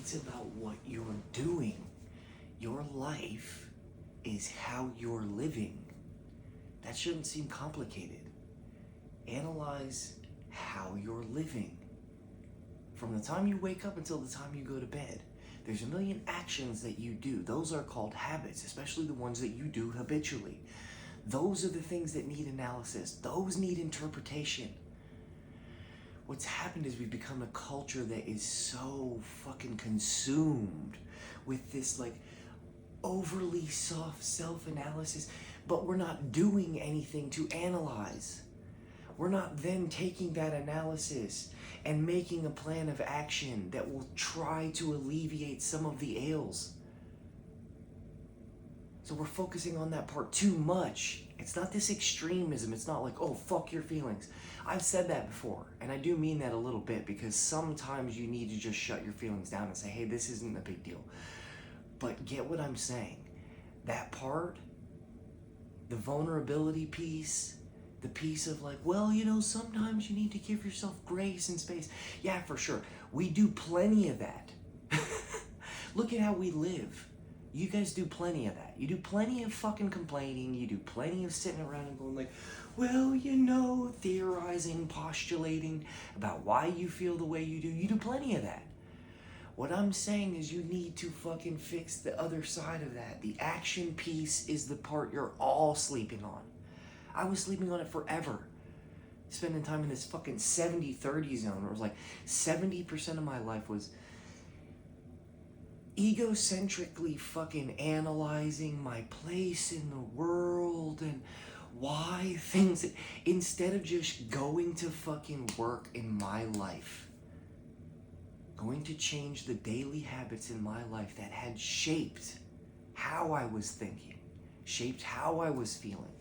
It's about what you're doing. Your life is how you're living. That shouldn't seem complicated. Analyze how you're living. From the time you wake up until the time you go to bed, there's a million actions that you do. Those are called habits, especially the ones that you do habitually. Those are the things that need analysis. Those need interpretation. What's happened is we've become a culture that is so fucking consumed with this like overly soft self-analysis, but we're not doing anything to analyze. We're not then taking that analysis and making a plan of action that will try to alleviate some of the ails. So we're focusing on that part too much. It's not this extremism. It's not like, oh, fuck your feelings. I've said that before, and I do mean that a little bit, because sometimes you need to just shut your feelings down and say, hey, this isn't a big deal. But get what I'm saying. That part, the vulnerability piece, the piece of like, well, you know, sometimes you need to give yourself grace and space. Yeah, for sure. We do plenty of that. Look at how we live. You guys do plenty of that. You do plenty of fucking complaining. You do plenty of sitting around and going like, well, you know, theorizing, postulating about why you feel the way you do. You do plenty of that. What I'm saying is you need to fucking fix the other side of that. The action piece is the part you're all sleeping on. I was sleeping on it forever. Spending time in this fucking 70-30 zone where it was like 70% of my life was egocentrically fucking analyzing my place in the world and why things, instead of just going to fucking work in my life, going to change the daily habits in my life that had shaped how I was thinking, shaped how I was feeling.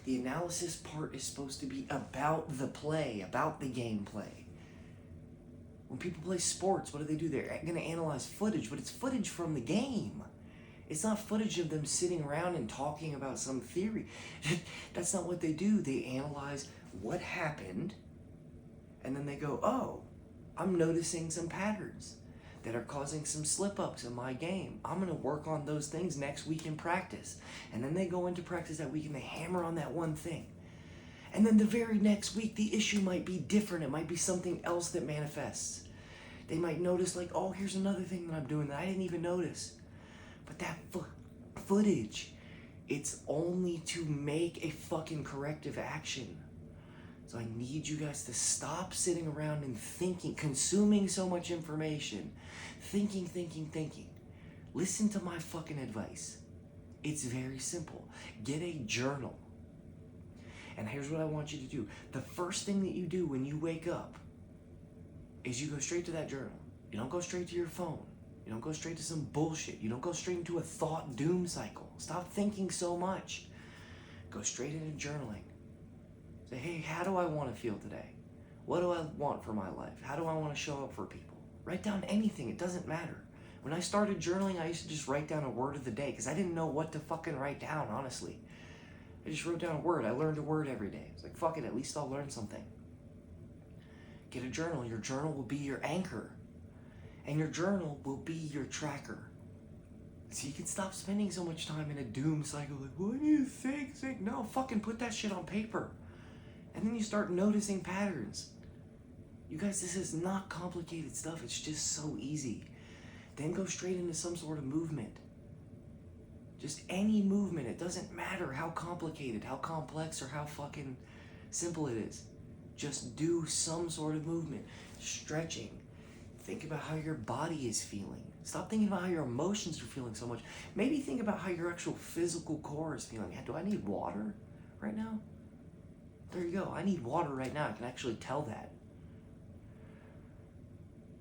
The analysis part is supposed to be about the play, about the gameplay. When people play sports, what do? They're going to analyze footage, but it's footage from the game. It's not footage of them sitting around and talking about some theory. That's not what they do. They analyze what happened, and then they go, oh, I'm noticing some patterns that are causing some slip-ups in my game. I'm going to work on those things next week in practice. And then they go into practice that week and they hammer on that one thing. And then the very next week, the issue might be different. It might be something else that manifests. They might notice like, oh, here's another thing that I'm doing that I didn't even notice. But that footage, it's only to make a fucking corrective action. So I need you guys to stop sitting around and thinking, consuming so much information, thinking. Listen to my fucking advice. It's very simple. Get a journal. And here's what I want you to do. The first thing that you do when you wake up is you go straight to that journal. You don't go straight to your phone. You don't go straight to some bullshit. You don't go straight into a thought doom cycle. Stop thinking so much. Go straight into journaling. Say, hey, how do I want to feel today? What do I want for my life? How do I want to show up for people? Write down anything. It doesn't matter. When I started journaling, I used to just write down a word of the day because I didn't know what to fucking write down, honestly. I just wrote down a word. I learned a word every day. It's like, fuck it, at least I'll learn something. Get a journal. Your journal will be your anchor. And your journal will be your tracker. So you can stop spending so much time in a doom cycle. Like, what do you think? No, fucking put that shit on paper. And then you start noticing patterns. You guys, this is not complicated stuff. It's just so easy. Then go straight into some sort of movement. Just any movement. It doesn't matter how complicated, how complex, or how fucking simple it is. Just do some sort of movement. Stretching. Think about how your body is feeling. Stop thinking about how your emotions are feeling so much. Maybe think about how your actual physical core is feeling. Do I need water right now? There you go. I need water right now. I can actually tell that.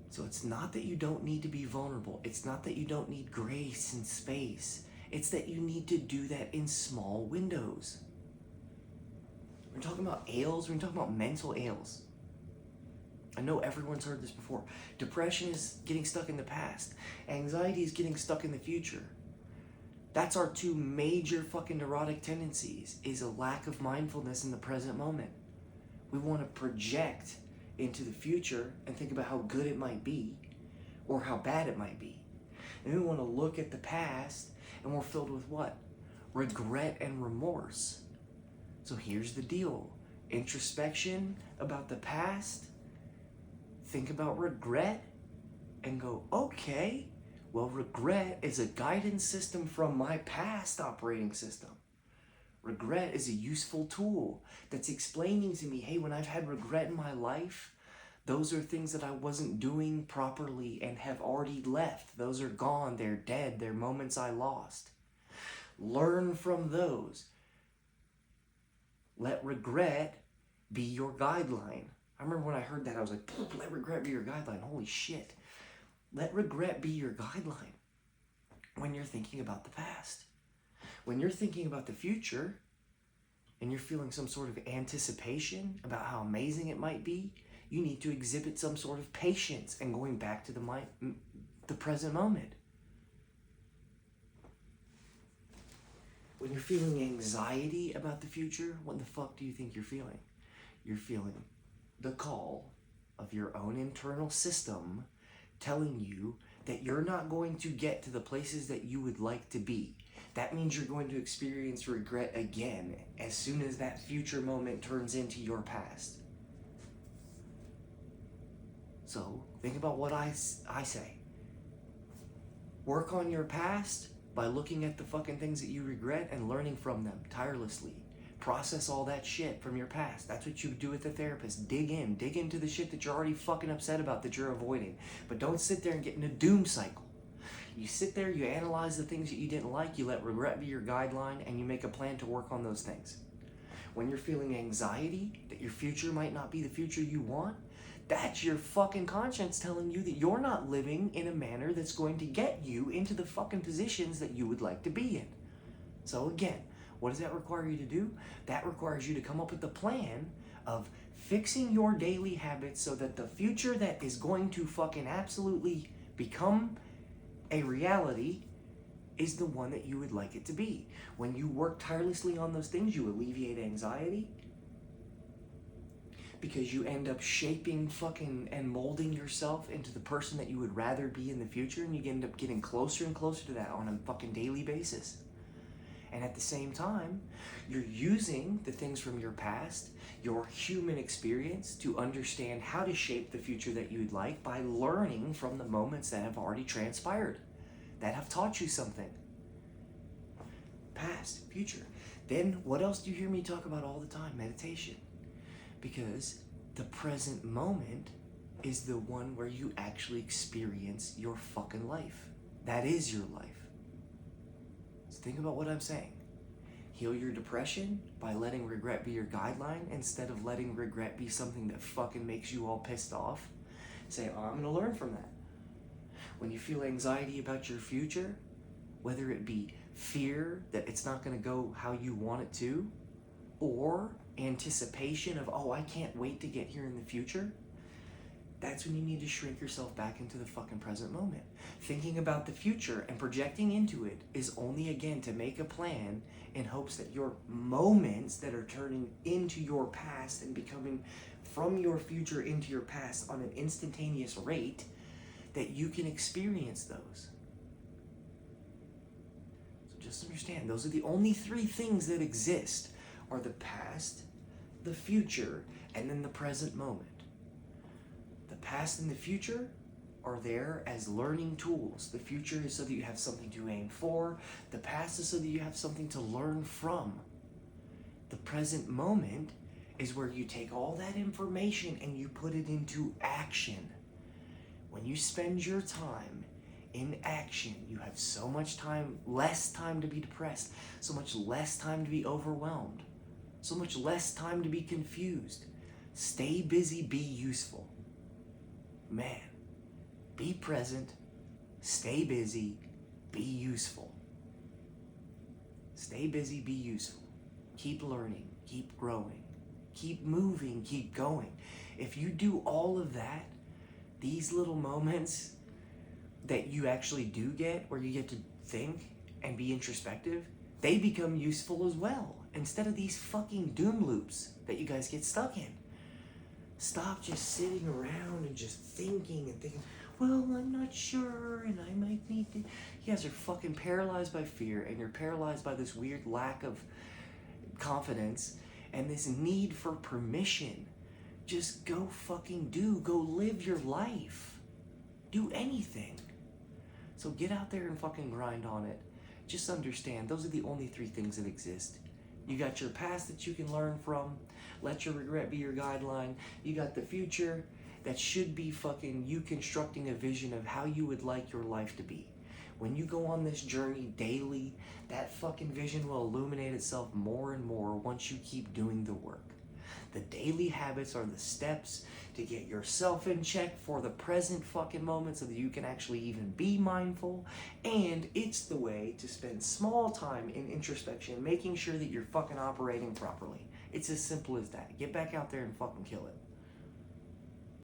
So it's not that you don't need to be vulnerable. It's not that you don't need grace and space. It's that you need to do that in small windows. We're talking about ails. We're talking about mental ails. I know everyone's heard this before. Depression is getting stuck in the past. Anxiety is getting stuck in the future. That's our two major fucking neurotic tendencies, is a lack of mindfulness in the present moment. We want to project into the future and think about how good it might be, or how bad it might be. And we want to look at the past and we're filled with what? Regret and remorse. So here's the deal. Introspection about the past, think about regret, and go, okay, well, regret is a guidance system from my past operating system. Regret is a useful tool that's explaining to me, hey, when I've had regret in my life, those are things that I wasn't doing properly and have already left. Those are gone, they're dead, they're moments I lost. Learn from those. Let regret be your guideline. I remember when I heard that, I was like, let regret be your guideline. Holy shit. Let regret be your guideline when you're thinking about the past. When you're thinking about the future and you're feeling some sort of anticipation about how amazing it might be, you need to exhibit some sort of patience and going back to the present moment. When you're feeling anxiety about the future, what the fuck do you think you're feeling? You're feeling the call of your own internal system telling you that you're not going to get to the places that you would like to be. That means you're going to experience regret again as soon as that future moment turns into your past. So think about what I say. Work on your past by looking at the fucking things that you regret and learning from them tirelessly. Process all that shit from your past. That's what you do with a therapist. Dig into the shit that you're already fucking upset about that you're avoiding. But don't sit there and get in a doom cycle. You sit there, you analyze the things that you didn't like, you let regret be your guideline, and you make a plan to work on those things. When you're feeling anxiety that your future might not be the future you want, that's your fucking conscience telling you that you're not living in a manner that's going to get you into the fucking positions that you would like to be in. So again, what does that require you to do? That requires you to come up with a plan of fixing your daily habits so that the future that is going to fucking absolutely become a reality is the one that you would like it to be. When you work tirelessly on those things, you alleviate anxiety because you end up shaping fucking and molding yourself into the person that you would rather be in the future, and you end up getting closer and closer to that on a fucking daily basis. And at the same time, you're using the things from your past, your human experience, to understand how to shape the future that you'd like by learning from the moments that have already transpired, that have taught you something. Past, future. Then what else do you hear me talk about all the time? Meditation. Because the present moment is the one where you actually experience your fucking life. That is your life. Think about what I'm saying. Heal your depression by letting regret be your guideline instead of letting regret be something that fucking makes you all pissed off. Say, oh, I'm going to learn from that. When you feel anxiety about your future, whether it be fear that it's not going to go how you want it to, or anticipation of, oh, I can't wait to get here in the future, that's when you need to shrink yourself back into the fucking present moment. Thinking about the future and projecting into it is only, again, to make a plan in hopes that your moments that are turning into your past and becoming from your future into your past on an instantaneous rate, that you can experience those. So just understand, those are the only three things that exist, are the past, the future, and then the present moment. The past and the future are there as learning tools. The future is so that you have something to aim for. The past is so that you have something to learn from. The present moment is where you take all that information and you put it into action. When you spend your time in action, you have so much time, less time to be depressed, so much less time to be overwhelmed, so much less time to be confused. Stay busy, be useful. Man, be present, stay busy, be useful. Stay busy, be useful. Keep learning, keep growing, keep moving, keep going. If you do all of that, these little moments that you actually do get, where you get to think and be introspective, they become useful as well, instead of these fucking doom loops that you guys get stuck in. Stop just sitting around and just thinking and thinking. well, I'm not sure, and I might need to. You guys are fucking paralyzed by fear, and you're paralyzed by this weird lack of confidence and this need for permission. Just go fucking do. Go live your life. Do anything. So get out there and fucking grind on it. Just understand, those are the only three things that exist. You got your past that you can learn from. Let your regret be your guideline. You got the future that should be fucking you constructing a vision of how you would like your life to be. When you go on this journey daily, that fucking vision will illuminate itself more and more once you keep doing the work. The daily habits are the steps to get yourself in check for the present fucking moment so that you can actually even be mindful. And it's the way to spend small time in introspection, making sure that you're fucking operating properly. It's as simple as that. Get back out there and fucking kill it.